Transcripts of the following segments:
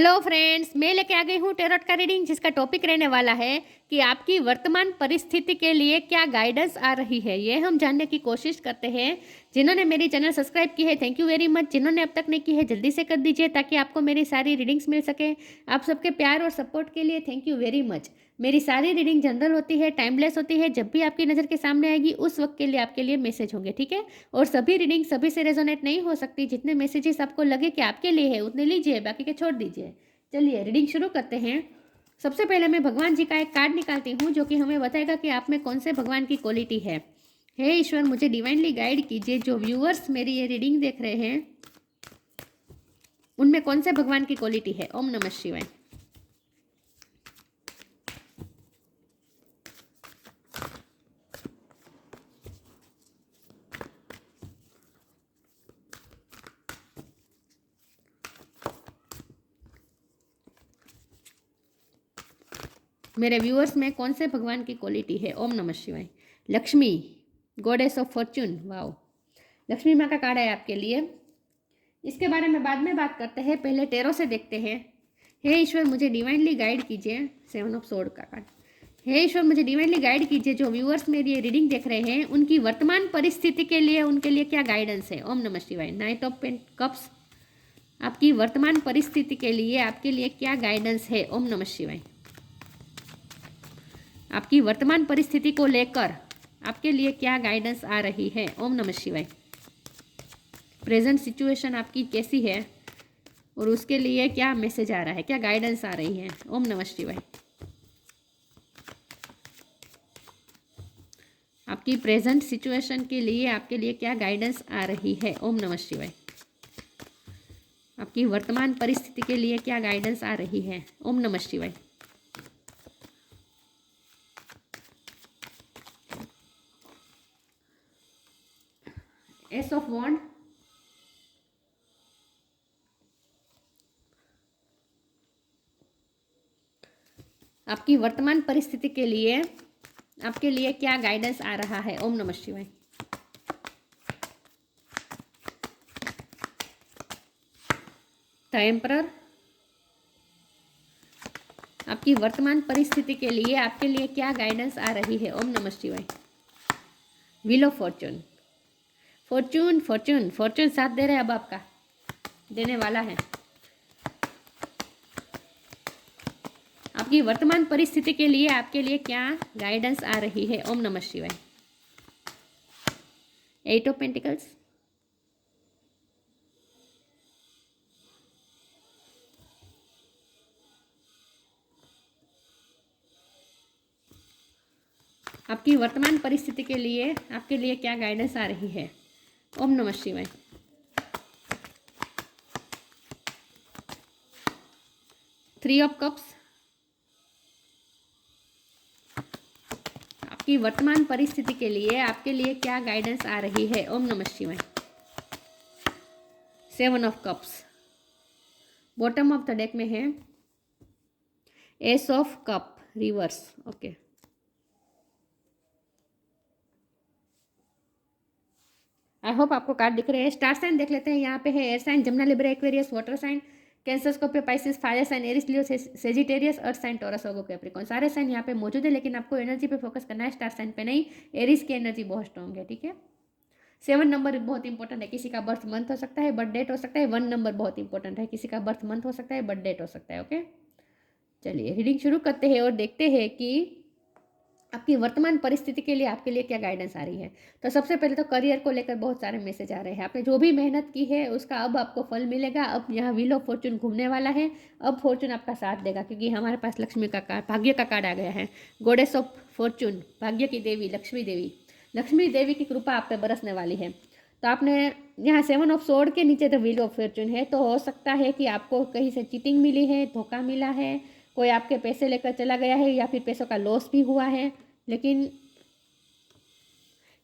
Hello friends, मैं लेके आ गई हूँ टेरोट का रीडिंग जिसका टॉपिक रहने वाला है कि आपकी वर्तमान परिस्थिति के लिए क्या गाइडेंस आ रही है। ये हम जानने की कोशिश करते हैं। जिन्होंने मेरी चैनल सब्सक्राइब की है थैंक यू वेरी मच। जिन्होंने अब तक नहीं की है जल्दी से कर दीजिए ताकि आपको मेरी सारी रीडिंग्स मिल सके। आप सबके प्यार और सपोर्ट के लिए थैंक यू वेरी मच। मेरी सारी रीडिंग जनरल होती है, टाइमलेस होती है। जब भी आपकी नज़र के सामने आएगी उस वक्त के लिए आपके लिए मैसेज होंगे, ठीक है। और सभी रीडिंग सभी से रेजोनेट नहीं हो सकती। जितने मैसेजेस आपको लगे कि आपके लिए है उतने लीजिए, बाकी के छोड़ दीजिए। चलिए रीडिंग शुरू करते हैं। सबसे पहले मैं भगवान जी का एक कार्ड निकालती हूँ जो कि हमें बताएगा कि आप में कौन से भगवान की क्वालिटी है। हे ईश्वर, मुझे डिवाइनली गाइड कीजिए। जो व्यूअर्स मेरी ये रीडिंग देख रहे हैं उनमें कौन से भगवान की क्वालिटी है। ओम नमः शिवाय। मेरे व्यूअर्स में कौन से भगवान की क्वालिटी है। ओम नमः शिवाय। Lakshmi, goddess of Fortune. Wow, Lakshmi माँ का कार्ड है आपके लिए। इसके बारे में बाद में बात करते हैं, पहले टेरो से देखते हैं। हे ईश्वर, मुझे डिवाइनली गाइड कीजिए। 7 ऑफ सोर्ड का कार्ड। हे ईश्वर, मुझे डिवाइनली गाइड कीजिए। जो व्यूअर्स मेरी ये रीडिंग देख रहे हैं उनकी वर्तमान परिस्थिति के लिए उनके लिए क्या गाइडेंस है। ओम नमः शिवाय। नाइट ऑफ कप्स, आपकी वर्तमान परिस्थिति के लिए आपके लिए क्या गाइडेंस है। ओम नमः शिवाय। आपकी वर्तमान परिस्थिति को लेकर आपके लिए क्या गाइडेंस आ रही है। ओम नमः शिवाय। प्रेजेंट सिचुएशन आपकी कैसी है और उसके लिए क्या मैसेज आ रहा है, क्या गाइडेंस आ रही है। ओम नमः शिवाय। आपकी प्रेजेंट सिचुएशन के लिए आपके लिए क्या गाइडेंस आ रही है। ओम नमः शिवाय। आपकी वर्तमान परिस्थिति के लिए क्या गाइडेंस आ रही है। ओम नमः शिवाय। एस ऑफ वॉन्ड, आपकी वर्तमान परिस्थिति के लिए आपके लिए क्या गाइडेंस आ रहा है। ओम नमः शिवाय। द एम्परर, आपकी वर्तमान परिस्थिति के लिए आपके लिए क्या गाइडेंस आ रही है। ओम नमः शिवाय। Wheel of Fortune, Fortune Fortune Fortune साथ दे रहे हैं, अब आपका देने वाला है। आपकी वर्तमान परिस्थिति के लिए आपके लिए क्या गाइडेंस आ रही है। ओम नमः शिवाय। 8 ऑफ पेंटिकल्स, आपकी वर्तमान परिस्थिति के लिए आपके लिए क्या गाइडेंस आ रही है। ओम नमः शिवाय। 3 ऑफ कप्स, आपकी वर्तमान परिस्थिति के लिए आपके लिए क्या गाइडेंस आ रही है। ओम नमः शिवाय। 7 of cups, bottom of the deck में है S of cup reverse. Okay, I hope आपको कार्ड दिख रहे हैं। स्टार साइन देख लेते हैं। यहाँ पे है air sign, Gemini, Libra, Aquarius, water sign, Cancer, Scorpio, Pisces, fire sign, Aries, Leo, Sagittarius, earth sign, Taurus, Virgo, Capricorn. सारे साइन यहाँ पे मौजूद है, लेकिन आपको एनर्जी पे फोकस करना है, स्टार साइन पे नहीं। एरिस की एनर्जी बहुत स्ट्रॉन्ग है, ठीक है। 7 नंबर बहुत इंपॉर्टेंट है। किसी का बर्थ मंथ हो सकता है, बर्थ डेट हो सकता है। 1 नंबर बहुत इंपॉर्टेंट है। किसी का बर्थ मंथ हो सकता है, बर्थ डेट हो सकता है। ओके, चलिए रीडिंग शुरू करते हैं और देखते हैं कि आपकी वर्तमान परिस्थिति के लिए आपके लिए क्या गाइडेंस आ रही है। तो सबसे पहले तो करियर को लेकर बहुत सारे मैसेज आ रहे हैं। आपने जो भी मेहनत की है उसका अब आपको फल मिलेगा। अब यहाँ व्हील ऑफ फॉर्चून घूमने वाला है। अब फॉर्चून आपका साथ देगा क्योंकि हमारे पास लक्ष्मी का कार्ड, भाग्य का कार्ड आ गया है। गॉडेस ऑफ फॉर्चून, भाग्य की देवी लक्ष्मी देवी, लक्ष्मी देवी की कृपा आप पे बरसने वाली है। तो आपने यहाँ 7 ऑफ सोर्ड के नीचे तो व्हील ऑफ फॉर्चून है, तो हो सकता है कि आपको कहीं से चीटिंग मिली है, धोखा मिला है, कोई आपके पैसे लेकर चला गया है या फिर पैसों का लॉस भी हुआ है। लेकिन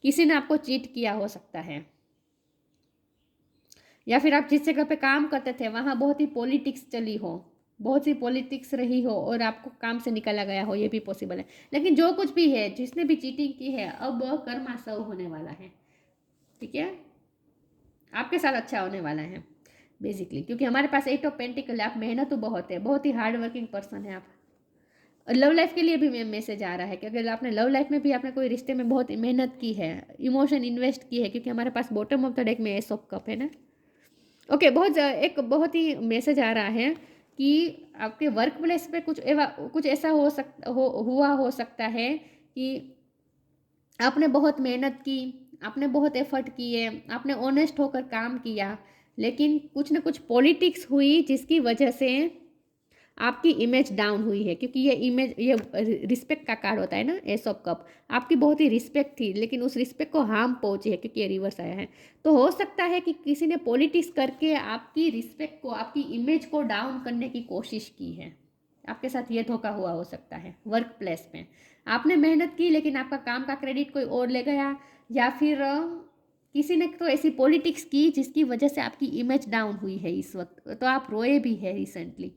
किसी ने आपको चीट किया हो सकता है, या फिर आप जिस जगह पे काम करते थे वहाँ बहुत ही पॉलिटिक्स चली हो, बहुत सी पॉलिटिक्स रही हो और आपको काम से निकाला गया हो, ये भी पॉसिबल है। लेकिन जो कुछ भी है, जिसने भी चीटिंग की है, अब कर्मा सर्व होने वाला है, ठीक है। आपके साथ अच्छा होने वाला है। बेसिकली, क्योंकि हमारे पास 8 ऑफ पेंटिकल है, आप मेहनत तो बहुत है, बहुत ही हार्ड वर्किंग पर्सन है आप। और लव लाइफ के लिए भी मैसेज आ रहा है कि अगर आपने लव लाइफ में भी आपने कोई रिश्ते में बहुत मेहनत की है, इमोशन इन्वेस्ट की है, क्योंकि हमारे पास बॉटम ऑफ द डेक में एस ऑफ कप है ना। ओके, एक बहुत ही मैसेज आ रहा है कि आपके वर्क प्लेस पे कुछ ऐसा हुआ हो सकता है कि आपने बहुत मेहनत की, आपने बहुत एफर्ट किए, आपने ऑनेस्ट होकर काम किया, लेकिन कुछ ना कुछ पॉलिटिक्स हुई जिसकी वजह से आपकी इमेज डाउन हुई है। क्योंकि ये रिस्पेक्ट का कार्ड होता है ना, एस ऑफ कप। आपकी बहुत ही रिस्पेक्ट थी, लेकिन उस रिस्पेक्ट को हार्म पहुंची है क्योंकि ये रिवर्स आया है। तो हो सकता है कि किसी ने पॉलिटिक्स करके आपकी रिस्पेक्ट को, आपकी इमेज को डाउन करने की कोशिश की है। आपके साथ ये धोखा हुआ हो सकता है वर्क प्लेस में। आपने मेहनत की, लेकिन आपका काम का क्रेडिट कोई और ले गया, या फिर किसी ने तो ऐसी पॉलिटिक्स की जिसकी वजह से आपकी इमेज डाउन हुई है इस वक्त। तो आप रोए भी है रिसेंटली,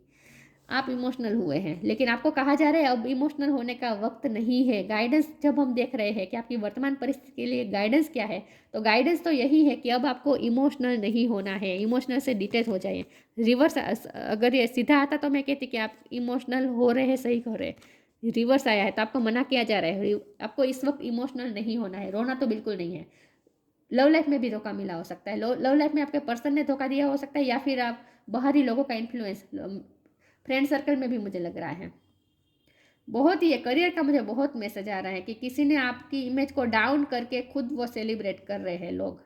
आप इमोशनल हुए हैं, लेकिन आपको कहा जा रहा है अब इमोशनल होने का वक्त नहीं है। गाइडेंस जब हम देख रहे हैं कि आपकी वर्तमान परिस्थिति के लिए गाइडेंस क्या है, तो गाइडेंस तो यही है कि अब आपको इमोशनल नहीं होना है, इमोशनल से डिटेच हो जाइए। रिवर्स अगर ये सीधा आता तो मैं कहती कि आप इमोशनल हो रहे हैं, सही हो रहे हैं। रिवर्स आया है तो आपको मना किया जा रहा है, आपको इस वक्त इमोशनल नहीं होना है, रोना तो बिल्कुल नहीं है। लव लाइफ में भी धोखा मिला हो सकता है, लव लाइफ में आपके पर्सन ने धोखा दिया हो सकता है, या फिर आप बाहरी लोगों का इन्फ्लुएंस, फ्रेंड सर्कल में भी मुझे लग रहा है। बहुत ही करियर का मुझे बहुत मैसेज आ रहा है कि किसी ने आपकी इमेज को डाउन करके खुद वो सेलिब्रेट कर रहे हैं लोग।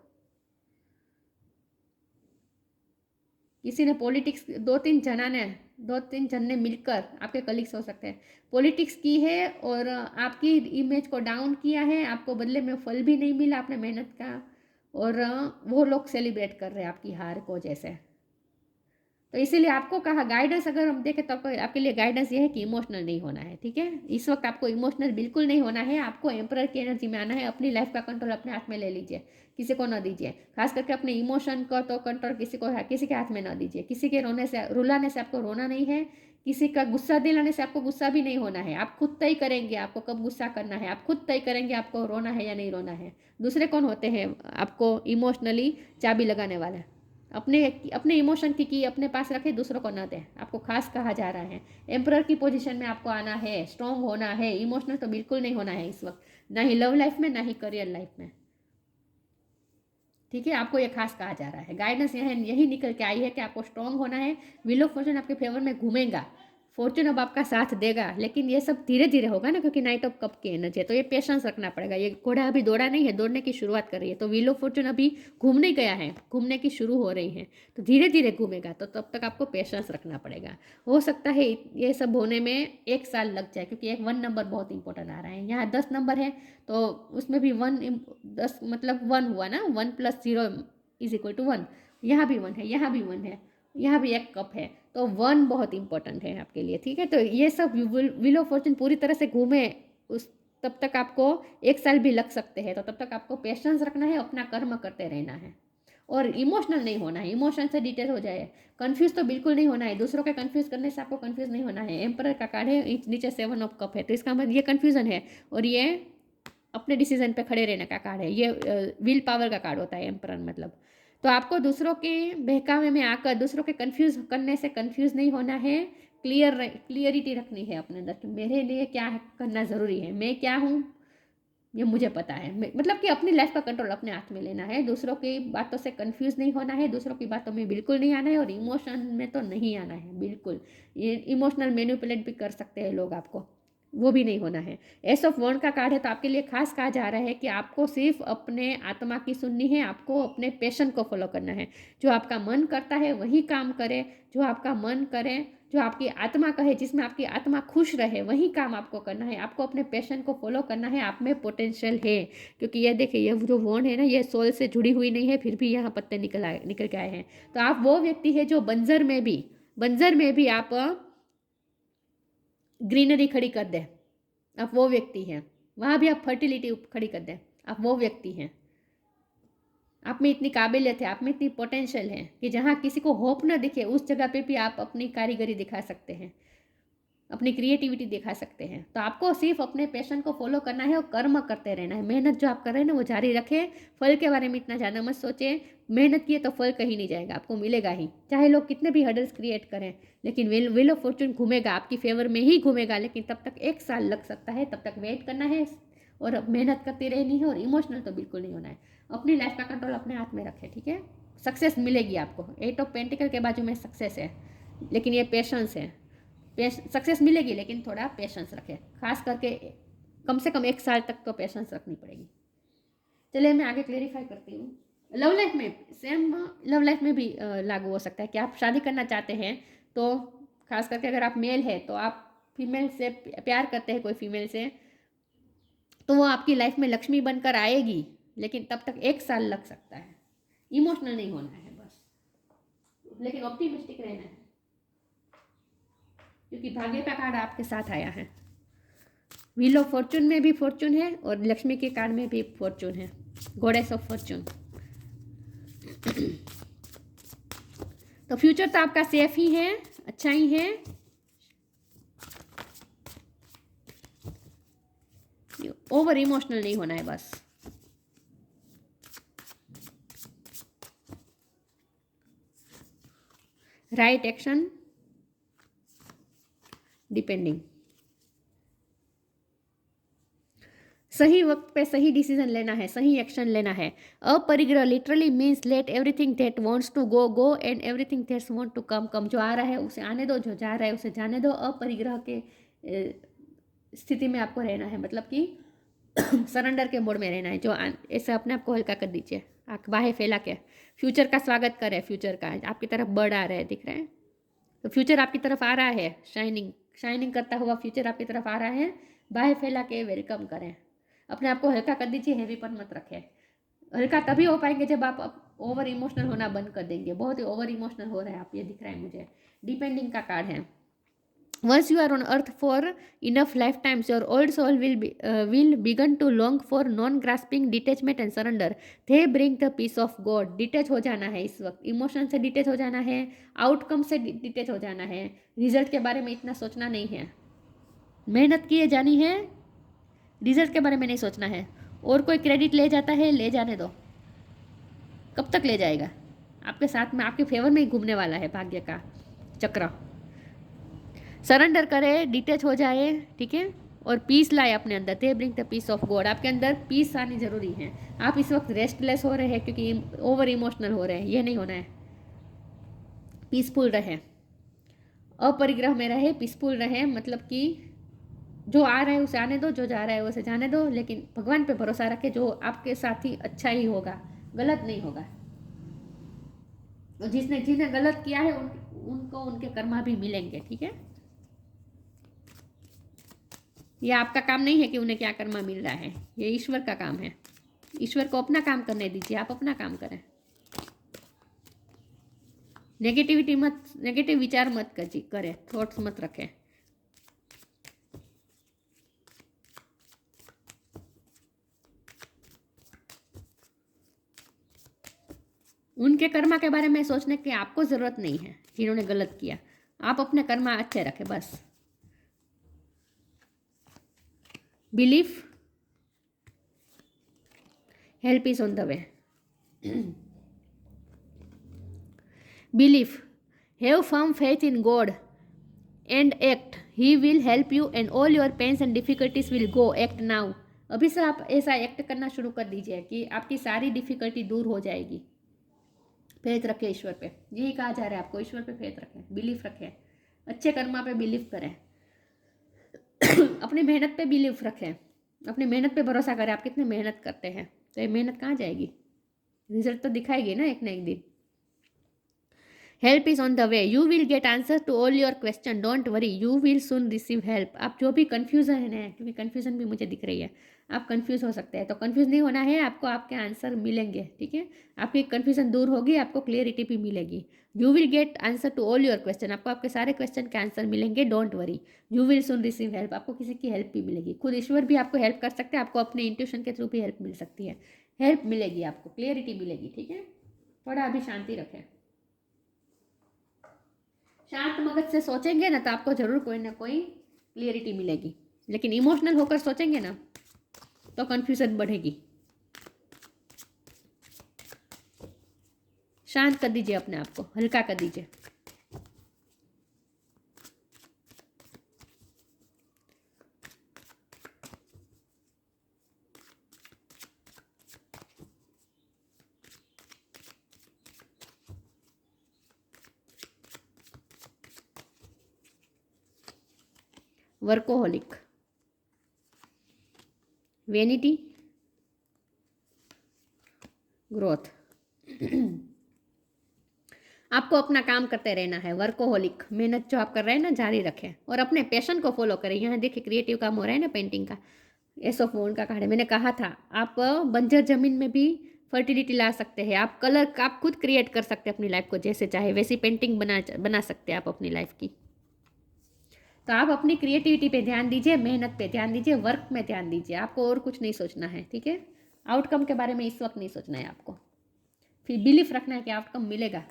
किसी ने पॉलिटिक्स, दो तीन जन ने मिलकर, आपके कलीग्स हो सकते हैं, पॉलिटिक्स की है और आपकी इमेज को डाउन किया है। आपको बदले में फल भी नहीं मिला आपने मेहनत का, और वो लोग सेलिब्रेट कर रहे हैं आपकी हार को जैसे। तो इसीलिए आपको कहा गाइडेंस, अगर हम देखें तो आपके लिए गाइडेंस ये है कि इमोशनल नहीं होना है। ठीक है, इस वक्त आपको इमोशनल बिल्कुल नहीं होना है, आपको एम्परर की एनर्जी में आना है। अपनी लाइफ का कंट्रोल अपने हाथ में ले लीजिए, किसी को ना दीजिए। खास करके अपने इमोशन का तो कंट्रोल किसी के हाथ में ना दीजिए। किसी के रुलाने से आपको रोना नहीं है, किसी का गुस्सा दिलाने से आपको गुस्सा भी नहीं होना है। आप खुद तय करेंगे आपको कब गुस्सा करना है, आप खुद तय करेंगे आपको रोना है या नहीं रोना है। दूसरे कौन होते हैं आपको इमोशनली चाबी लगाने वाले? अपने अपने इमोशन की अपने पास रखे, दूसरों को ना दें। आपको खास कहा जा रहा है, एम्परर की पोजीशन में आपको आना है, स्ट्रॉन्ग होना है। इमोशनल तो बिल्कुल नहीं होना है इस वक्त, ना ही लव लाइफ में, ना ही करियर लाइफ में। ठीक है, आपको ये खास कहा जा रहा है। गाइडेंस यही निकल के आई है कि आपको स्ट्रॉन्ग होना है। व्हील ऑफ फॉर्चून आपके फेवर में घूमेगा, फॉर्चून अब आपका साथ देगा, लेकिन ये सब धीरे धीरे होगा ना, क्योंकि नाइट ऑफ कप की एनर्जी है। तो ये पेशेंस रखना पड़ेगा। ये घोड़ा अभी दौड़ा नहीं है, दौड़ने की शुरुआत कर रही है। तो व्हील ऑफ फॉर्चून अभी घूमने गया है, घूमने की शुरू हो रही है, तो धीरे धीरे घूमेगा। तो तब तक आपको पेशेंस रखना पड़ेगा। हो सकता है ये सब होने में 1 साल लग जाए, क्योंकि एक 1 नंबर बहुत इंपॉर्टेंट आ रहा है। यहाँ 10 नंबर है, तो उसमें भी 10 मतलब 1 हुआ ना, 1 + 0 = 1। यहाँ भी 1 है, यहाँ भी 1 है, यहाँ भी एक कप है, तो 1 बहुत इंपॉर्टेंट है आपके लिए। ठीक है, तो ये सब व्हील ऑफ फॉर्चून पूरी तरह से घूमे उस तब तक आपको 1 साल भी लग सकते हैं। तो तब तक आपको पेशेंस रखना है, अपना कर्म करते रहना है, और इमोशनल नहीं होना है। इमोशन से डिटेल हो जाए, कंफ्यूज तो बिल्कुल नहीं होना है। दूसरों के कंफ्यूज करने से आपको कंफ्यूज नहीं होना है। एम्परर का कार्ड है, नीचे 7 ऑफ कप है, तो इसका मतलब ये कंफ्यूजन है, और ये अपने डिसीजन पे खड़े रहने का कार्ड है। ये विल पावर का कार्ड होता है एम्परर मतलब। तो आपको दूसरों के बहकावे में आकर दूसरों के कंफ्यूज करने से कंफ्यूज नहीं होना है। क्लियरिटी रखनी है अपने अंदर कि मेरे लिए क्या करना ज़रूरी है, मैं क्या हूँ ये मुझे पता है। मतलब कि अपनी लाइफ का कंट्रोल अपने हाथ में लेना है। दूसरों की बातों से कंफ्यूज नहीं होना है, दूसरों की बातों में बिल्कुल नहीं आना है, और इमोशन में तो नहीं आना है बिल्कुल। ये इमोशनल मैनिपुलेट भी कर सकते हैं लोग आपको, वो भी नहीं होना है। एस ऑफ वॉन्ड का कार्ड है, तो आपके लिए खास कहा जा रहा है कि आपको सिर्फ अपने आत्मा की सुननी है, आपको अपने पैशन को फॉलो करना है। जो आपका मन करता है वही काम करे, जो आपका मन करे, जो आपकी आत्मा कहे, जिसमें आपकी आत्मा खुश रहे, वही काम आपको करना है। आपको अपने पैशन को फॉलो करना है। आप में पोटेंशियल है, क्योंकि ये देखिए, ये जो वॉन्ड है ना, ये सोल से जुड़ी हुई नहीं है, फिर भी यहाँ पत्ते निकल के आए हैं। तो आप वो व्यक्ति है जो बंजर में भी आप ग्रीनरी खड़ी कर दे। आप वो व्यक्ति हैं, वहाँ भी आप फर्टिलिटी खड़ी कर दें। आप वो व्यक्ति हैं, आप में इतनी काबिलियत है, आप में इतनी पोटेंशियल है कि जहाँ किसी को होप ना दिखे उस जगह पे भी आप अपनी कारीगरी दिखा सकते हैं। अपनी क्रिएटिविटी दिखा सकते हैं। तो आपको सिर्फ अपने पैशन को फॉलो करना है और कर्म करते रहना है। मेहनत जो आप कर रहे हैं ना वो जारी रखें, फल के बारे में इतना ज़्यादा मत सोचें। मेहनत किए तो फल कहीं नहीं जाएगा, आपको मिलेगा ही, चाहे लोग कितने भी हर्डल्स क्रिएट करें। लेकिन व्हील ऑफ फॉर्चून घूमेगा, आपकी फेवर में ही घूमेगा, लेकिन तब तक 1 साल लग सकता है, तब तक वेट करना है और मेहनत करती रहनी है। और इमोशनल तो बिल्कुल नहीं होना है। अपनी लाइफ का कंट्रोल अपने हाथ में रखें, ठीक है। सक्सेस मिलेगी आपको। 8 ऑफ पेंटिकल के बाजू में सक्सेस है, लेकिन ये पेशेंस है। सक्सेस मिलेगी, लेकिन थोड़ा पेशेंस रखें, खास करके कम से कम 1 साल तक तो पेशेंस रखनी पड़ेगी। चलिए मैं आगे क्लेरिफाई करती हूँ। लव लाइफ में सेम, लव लाइफ में भी लागू हो सकता है कि आप शादी करना चाहते हैं, तो खास करके अगर आप मेल है तो आप फीमेल से प्यार करते हैं, कोई फीमेल से, तो वो आपकी लाइफ में लक्ष्मी बनकर आएगी, लेकिन तब तक 1 साल लग सकता है। इमोशनल नहीं होना है बस, लेकिन ऑप्टिमिस्टिक रहना है, क्योंकि भाग्य का कार्ड आपके साथ आया है। व्हील ऑफ फॉर्चून में भी फॉर्चून है और लक्ष्मी के कार्ड में भी फॉर्चून है, गॉडेस ऑफ फॉर्चून। तो फ्यूचर तो आपका सेफ ही है, अच्छा ही है। ओवर इमोशनल नहीं होना है बस। राइट एक्शन डिपेंडिंग, सही वक्त पे सही डिसीजन लेना है, सही एक्शन लेना है। अपरिग्रह literally means let everything that wants to go go and everything that's want to come come. जो आ रहा है उसे आने दो, जो जा रहा है उसे जाने दो। अपरिग्रह के स्थिति में आपको रहना है, मतलब कि सरेंडर के मोड में रहना है। जो ऐसे अपने आप को हल्का कर दीजिए, आप बाहें फैला के फ्यूचर का स्वागत करें। फ्यूचर का आपकी तरफ बढ़ आ रहे हैं, दिख रहे हैं, तो फ्यूचर आपकी तरफ आ रहा है, शाइनिंग शाइनिंग करता हुआ फ्यूचर आपकी तरफ आ रहा है। बाहें फैला के वेलकम करें, अपने आप को हल्का कर दीजिए, हैवीपन मत रखें। हल्का तभी हो पाएंगे जब आप ओवर इमोशनल होना बंद कर देंगे। बहुत ही ओवर इमोशनल हो रहा है आप, ये दिख रहा है मुझे। डिपेंडिंग का कार्ड है। Once you are on earth for enough lifetimes, your old soul will begin to long for non-grasping detachment and surrender. They bring the peace of God. Detach हो जाना है इस वक्त, इमोशन से डिटेच हो जाना है, आउटकम से डिटेच हो जाना है, रिजल्ट के बारे में इतना सोचना नहीं है। मेहनत किए जानी है, रिजल्ट के बारे में नहीं सोचना है। और कोई क्रेडिट ले जाता है, ले जाने दो, कब तक ले जाएगा, आपके साथ में आपके फेवर में ही घूमने वाला है भाग्य का चक्र। सरेंडर करे, डिटेच हो जाए, ठीक है, और पीस लाए अपने अंदर। They bring the peace of God. आपके अंदर पीस आनी जरूरी है। आप इस वक्त रेस्टलेस हो रहे हैं क्योंकि ओवर इमोशनल हो रहे हैं, ये नहीं होना है। पीसफुल रहे, अपरिग्रह में रहे, पीसफुल रहे, मतलब कि जो आ रहा है उसे आने दो, जो जा रहा है उसे जाने दो, लेकिन भगवान पे भरोसा रखे, जो आपके साथ ही अच्छा ही होगा, गलत नहीं होगा। और जिसने गलत किया है उनको उनके कर्मा भी मिलेंगे, ठीक है। ये आपका काम नहीं है कि उन्हें क्या कर्मा मिल रहा है, ये ईश्वर का काम है। ईश्वर को अपना काम करने दीजिए, आप अपना काम करें। नेगेटिव विचार मत करें, थॉट्स मत रखें। उनके कर्मा के बारे में सोचने की आपको जरूरत नहीं है, जिन्होंने गलत किया। आप अपने कर्मा अच्छे रखें बस। Belief, help is on the way. Belief, have firm faith in God and act, he will help you and all your pains and difficulties will go. Act now. अभी से आप ऐसा एक्ट करना शुरू कर दीजिए कि आपकी सारी डिफिकल्टी दूर हो जाएगी। फेथ रखें ईश्वर पे, यही कहा जा रहा है आपको, ईश्वर पे फेथ रखें, बिलीफ रखें, अच्छे कर्मा पे बिलीव करें। अपनी मेहनत पे बिलीव रखें, अपनी मेहनत पे भरोसा करें। आप कितने मेहनत करते हैं, तो ये मेहनत कहाँ जाएगी, रिजल्ट तो दिखाएगी ना एक दिन। Help is on the way, you will get answer to all your question, don't worry, you will soon receive help. आप जो भी कन्फ्यूजन है, क्योंकि कन्फ्यूजन भी मुझे दिख रही है, आप कन्फ्यूज हो सकते हैं, तो कन्फ्यूज नहीं होना है आपको, आपके आंसर मिलेंगे, ठीक है। आपकी कन्फ्यूजन दूर होगी, आपको क्लियरिटी भी मिलेगी। You will get answer to all your question, आपको आपके सारे क्वेश्चन के आंसर मिलेंगे। Don't worry, you will soon receive help, आपको किसी की हेल्प भी मिलेगी। खुद ईश्वर भी आपको हेल्प कर सकते हैं, आपको अपने इंट्यूशन के थ्रू भी हेल्प मिल सकती है, हेल्प मिलेगी आपको, क्लियरिटी मिलेगी, ठीक है। थोड़ा अभी शांति रखें, शांत मगज से सोचेंगे ना तो आपको जरूर कोई ना कोई क्लियरिटी मिलेगी, लेकिन इमोशनल होकर सोचेंगे ना तो कन्फ्यूजन बढ़ेगी। शांत कर दीजिए अपने आप को, हल्का कर दीजिए। Workaholic, vanity, growth. आपको अपना काम करते रहना है। वर्कोहोलिक, मेहनत जो आप कर रहे हैं ना जारी रखें और अपने पैशन को फॉलो करें। यहाँ देखिए क्रिएटिव काम हो रहा है ना, पेंटिंग का, एस ऑफ वॉन्ड का कार्ड है। मैंने कहा था आप बंजर जमीन में भी फर्टिलिटी ला सकते हैं। आप कलर आप खुद क्रिएट कर सकते हैं अपनी लाइफ को, जैसे चाहे वैसी पेंटिंग बना सकते हैं आप अपनी लाइफ की। तो आप अपनी क्रिएटिविटी पे ध्यान दीजिए, मेहनत पे ध्यान दीजिए, वर्क में ध्यान दीजिए। आपको और कुछ नहीं सोचना है, ठीक है। आउटकम के बारे में इस वक्त नहीं सोचना है आपको, फिर बिलीफ रखना है कि आउटकम मिलेगा,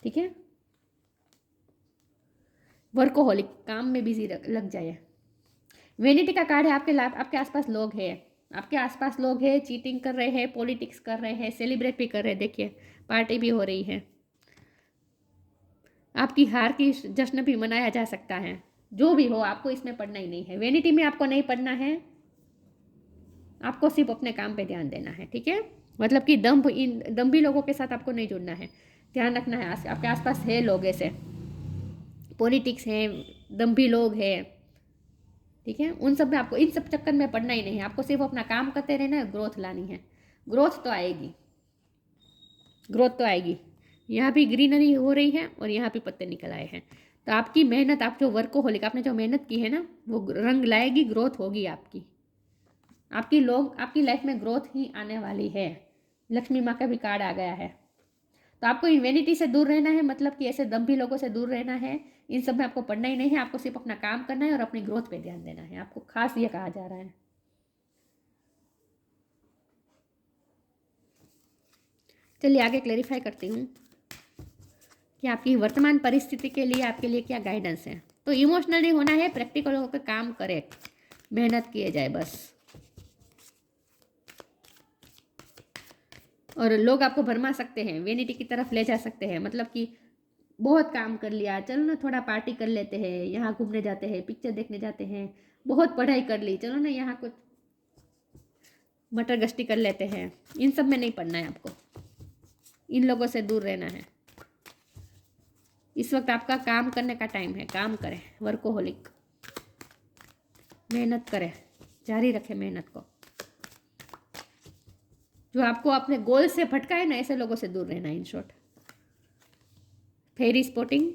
ठीक है। वर्कोहोलिक, काम में बिजी लग जाए। वेनिटी का कार्ड है, आपके आसपास लोग हैं, आपके आसपास लोग हैं, चीटिंग कर रहे हैं, पॉलिटिक्स कर रहे हैं, सेलिब्रेट भी कर रहे हैं। देखिए पार्टी भी हो रही है, आपकी हार की जश्न भी मनाया जा सकता है। जो भी हो आपको इसमें पढ़ना ही नहीं है, वेनिटी में आपको नहीं पढ़ना है, आपको सिर्फ अपने काम पे ध्यान देना है, ठीक है। मतलब कि दम्भी लोगों के साथ आपको नहीं जुड़ना है, ध्यान रखना है। आपके आसपास है लोग ऐसे, पॉलिटिक्स हैं, दम्भी लोग हैं, ठीक है। उन सब में आपको इन सब चक्कर में पढ़ना ही नहीं है, आपको सिर्फ अपना काम करते रहना है, ग्रोथ लानी है। ग्रोथ तो आएगी, ग्रोथ तो आएगी। यहाँ भी ग्रीनरी हो रही है और यहाँ भी पत्ते निकल आए हैं। तो आपकी मेहनत, आप जो वर्कोहोलिक, आपने जो मेहनत की है ना, वो रंग लाएगी, ग्रोथ होगी आपकी। आपकी लाइफ में ग्रोथ ही आने वाली है। लक्ष्मी माँ का भी कार्ड आ गया है। तो आपको इन्वेनिटी से दूर रहना है, मतलब कि ऐसे दम्भी लोगों से दूर रहना है। इन सब में आपको पढ़ना ही नहीं है, आपको सिर्फ अपना काम करना है और अपनी ग्रोथ पे ध्यान देना है। आपको खास ये कहा जा रहा है। चलिए आगे क्लेरिफाई करती हूँ कि आपकी वर्तमान परिस्थिति के लिए आपके लिए क्या गाइडेंस है। तो इमोशनली होना है, प्रैक्टिकल होकर काम करे, मेहनत किए जाए बस। और लोग आपको भरमा सकते हैं, वेनिटी की तरफ ले जा सकते हैं, मतलब कि बहुत काम कर लिया, चलो ना थोड़ा पार्टी कर लेते हैं, यहाँ घूमने जाते हैं, पिक्चर देखने जाते हैं, बहुत पढ़ाई कर ली, चलो ना यहाँ कुछ मटर गश्ती कर लेते हैं। इन सब में नहीं पढ़ना है आपको, इन लोगों से दूर रहना है। इस वक्त आपका काम करने का टाइम है, काम करें, वर्कोहोलिक, मेहनत करें, जारी रखें मेहनत को। जो आपको अपने गोल से भटकाए ना, ऐसे लोगों से दूर रहना। In short, fairy spotting,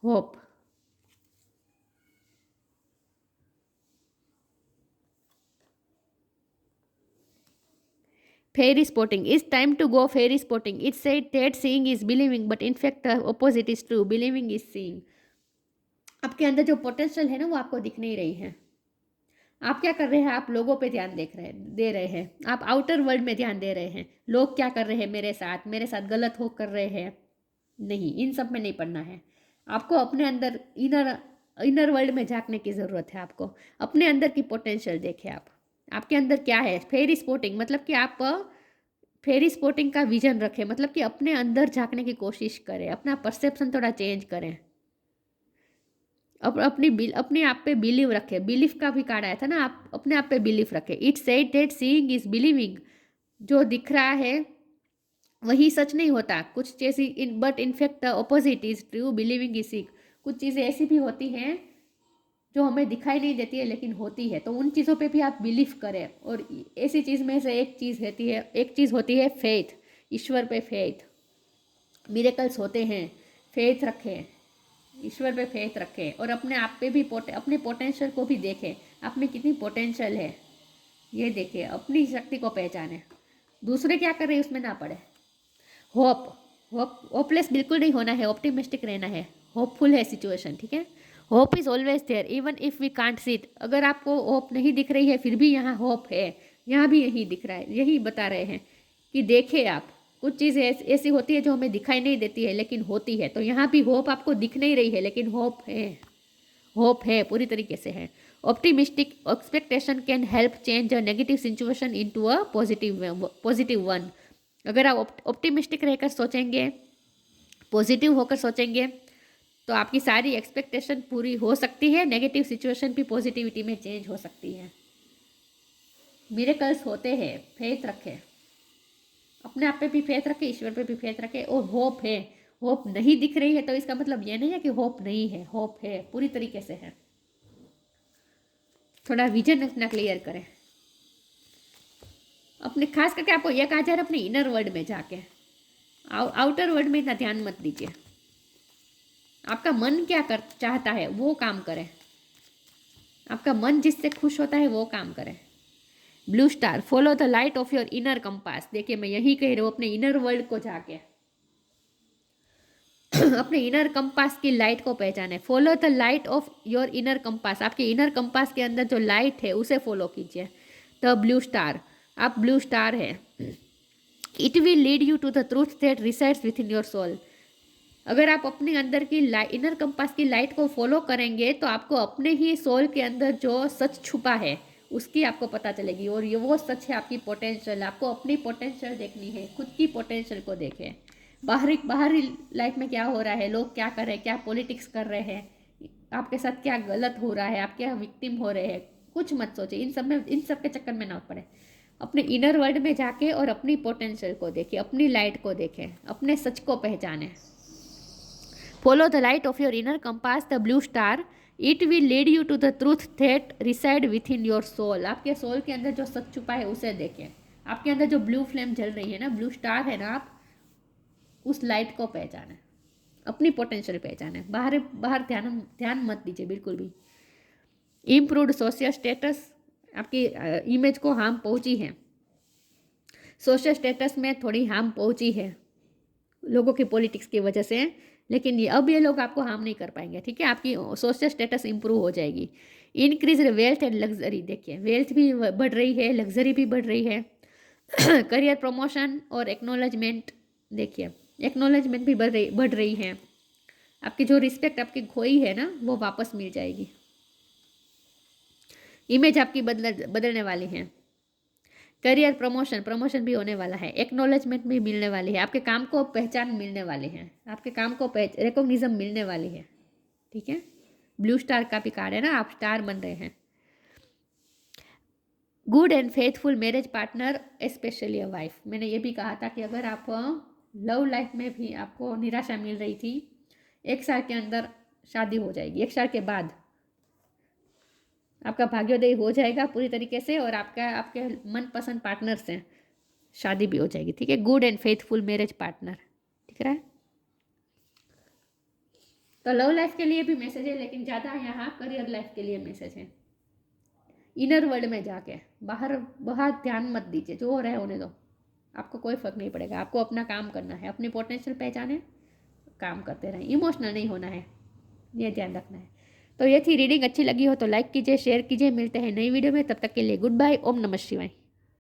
hope, fairy spotting. It's time to go fairy spotting. It said that seeing is believing, but in fact the opposite is true. Believing is seeing. आपके अंदर जो पोटेंशियल है ना, वो आपको दिख नहीं रही है। आप क्या कर रहे हैं, आप लोगों पे ध्यान दे रहे हैं, आप आउटर वर्ल्ड में ध्यान दे रहे हैं। लोग क्या कर रहे हैं मेरे साथ गलत हो कर रहे हैं, नहीं, इन सब में नहीं पढ़ना है। आपको अपने अंदर इनर वर्ल्ड में झांकने की ज़रूरत है। आपको अपने अंदर की पोटेंशियल देखें, आपके अंदर क्या है। फेरी स्पॉटिंग मतलब कि आप फेरी स्पॉटिंग का विजन रखें, मतलब कि अपने अंदर झांकने की कोशिश करें, अपना परसेप्शन थोड़ा चेंज करें, अपने आप पे बिलीव रखें। बिलीफ का भी कार्ड आया था ना, आप अपने आप पे बिलीफ रखें। It said that seeing is believing. जो दिख रहा है वही सच नहीं होता, कुछ चीज़ें but in fact the opposite is true. Believing is seek. कुछ चीज़ें ऐसी भी होती हैं जो हमें दिखाई नहीं देती है लेकिन होती है, तो उन चीज़ों पे भी आप बिलीव करें। और ऐसी चीज़ में से एक चीज़ होती है फेथ, ईश्वर पे फेथ। मिरेकल्स होते हैं, फेथ रखें, ईश्वर पे फेथ रखें और अपने आप पे भी अपने पोटेंशियल को भी देखें, आप में कितनी पोटेंशियल है ये देखें, अपनी शक्ति को पहचानें। दूसरे क्या कर रहे हैं उसमें ना पड़े। होपलेस बिल्कुल नहीं होना है, ऑप्टिमिस्टिक रहना है, होपफुल है सिचुएशन, ठीक है। Hope is always there even if we can't see it. अगर आपको होप नहीं दिख रही है फिर भी यहाँ होप है, यहाँ भी यही दिख रहा है, यही बता रहे हैं कि देखें आप, कुछ चीज़ें ऐसी होती है जो हमें दिखाई नहीं देती है लेकिन होती है। तो यहाँ भी होप आपको दिख नहीं रही है लेकिन होप है, पूरी तरीके से है। Optimistic expectation can help change a negative situation into a positive one. अगर आप ऑप्टिमिस्टिक रहकर सोचेंगे, पॉजिटिव होकर सोचेंगे, तो आपकी सारी एक्सपेक्टेशन पूरी हो सकती है, नेगेटिव सिचुएशन भी पॉजिटिविटी में चेंज हो सकती है। मिरेकल्स होते हैं, फेथ रखें, अपने आप पे भी फेथ रखें, ईश्वर पे भी फेथ रखें। और होप है, होप नहीं दिख रही है तो इसका मतलब ये नहीं है कि होप नहीं है, होप है, पूरी तरीके से है। थोड़ा विजन अपना क्लियर करें अपने, खास करके आपको यह कहा जा रहा है अपने इनर वर्ल्ड में जाके, आउटर वर्ल्ड में इतना ध्यान मत दीजिए। आपका मन क्या कर चाहता है वो काम करें, आपका मन जिससे खुश होता है वो काम करें। Blue star, follow the light of your inner compass. देखिए मैं यही कह रही हूँ, अपने इनर वर्ल्ड को जाके अपने इनर कंपास की लाइट को पहचाने। Follow the light of your inner compass, आपके इनर कंपास के अंदर जो लाइट है उसे फॉलो कीजिए। द ब्लू स्टार, आप ब्लू स्टार है। It will lead you to the truth that resides within your soul. अगर आप अपने अंदर की इनर कंपास की लाइट को फॉलो करेंगे तो आपको अपने ही सोल के अंदर जो सच छुपा है उसकी आपको पता चलेगी। और ये वो सच है आपकी पोटेंशियल। आपको अपनी पोटेंशियल देखनी है, खुद की पोटेंशियल को देखें। बाहरी लाइफ में क्या हो रहा है, लोग क्या कर रहे हैं, क्या पॉलिटिक्स कर रहे हैं, आपके साथ क्या गलत हो रहा है, आप क्या विक्टिम हो रहे हैं, कुछ मत सोचे। इन सब के चक्कर में ना पड़े। अपने इनर वर्ल्ड में जाके और अपनी पोटेंशियल को देखें, अपनी लाइट को देखें, अपने सच को पहचानें। Follow the light of your inner compass, the blue star. It will lead you to the truth that reside within your soul. आपके सोल के अंदर जो सच छुपा है उसे देखें। आपके अंदर जो ब्लू फ्लेम जल रही है ना, ब्लू स्टार है ना, आप उस लाइट को पहचाने, अपनी पोटेंशियल पहचाने। बाहर ध्यान मत दीजिए बिल्कुल भी। इम्प्रूव्ड सोशल स्टेटस, आपकी इमेज को हार्म पहुंची है, सोशल स्टेटस में थोड़ी हार्म पहुंची है लोगों की पॉलिटिक्स की वजह से, लेकिन अब ये लोग आपको हार्म नहीं कर पाएंगे, ठीक है। आपकी सोशल स्टेटस इंप्रूव हो जाएगी। इंक्रीज वेल्थ एंड लग्जरी, देखिए वेल्थ भी बढ़ रही है, लग्जरी भी बढ़ रही है। करियर प्रमोशन और एक्नॉलेजमेंट, देखिए एक्नॉलेजमेंट भी बढ़ रही है। आपकी जो रिस्पेक्ट आपकी खोई है ना वो वापस मिल जाएगी। इमेज आपकी बदलने वाली है। करियर प्रमोशन भी होने वाला है। एक्नॉलेजमेंट भी मिलने वाली है। आपके काम को पहचान मिलने वाली है, आपके काम को रिकॉग्निशन मिलने वाली है, ठीक है। ब्लू स्टार का भी कार्ड है ना, आप स्टार बन रहे हैं। Good and faithful marriage partner, specially a wife. मैंने ये भी कहा था कि अगर आप लव लाइफ में भी आपको निराशा मिल रही थी, 1 साल के अंदर शादी हो जाएगी। 1 साल के बाद आपका भाग्योदय हो जाएगा पूरी तरीके से, और आपके मनपसंद पार्टनर से शादी भी हो जाएगी, ठीक है। Good and faithful marriage partner, ठीक है। तो लव लाइफ के लिए भी मैसेज है, लेकिन ज़्यादा यहाँ करियर लाइफ के लिए मैसेज है। इनर वर्ल्ड में जाके बाहर ध्यान मत दीजिए, जो हो रहा है होने दो, आपको कोई फर्क नहीं पड़ेगा। आपको अपना काम करना है, अपनी पोटेंशियल पहचाने, काम करते रहें, इमोशनल नहीं होना है, ये ध्यान रखना है। तो ये थी रीडिंग। अच्छी लगी हो तो लाइक कीजिए, शेयर कीजिए। मिलते हैं नई वीडियो में, तब तक के लिए गुड बाय। ओम नमः शिवाय।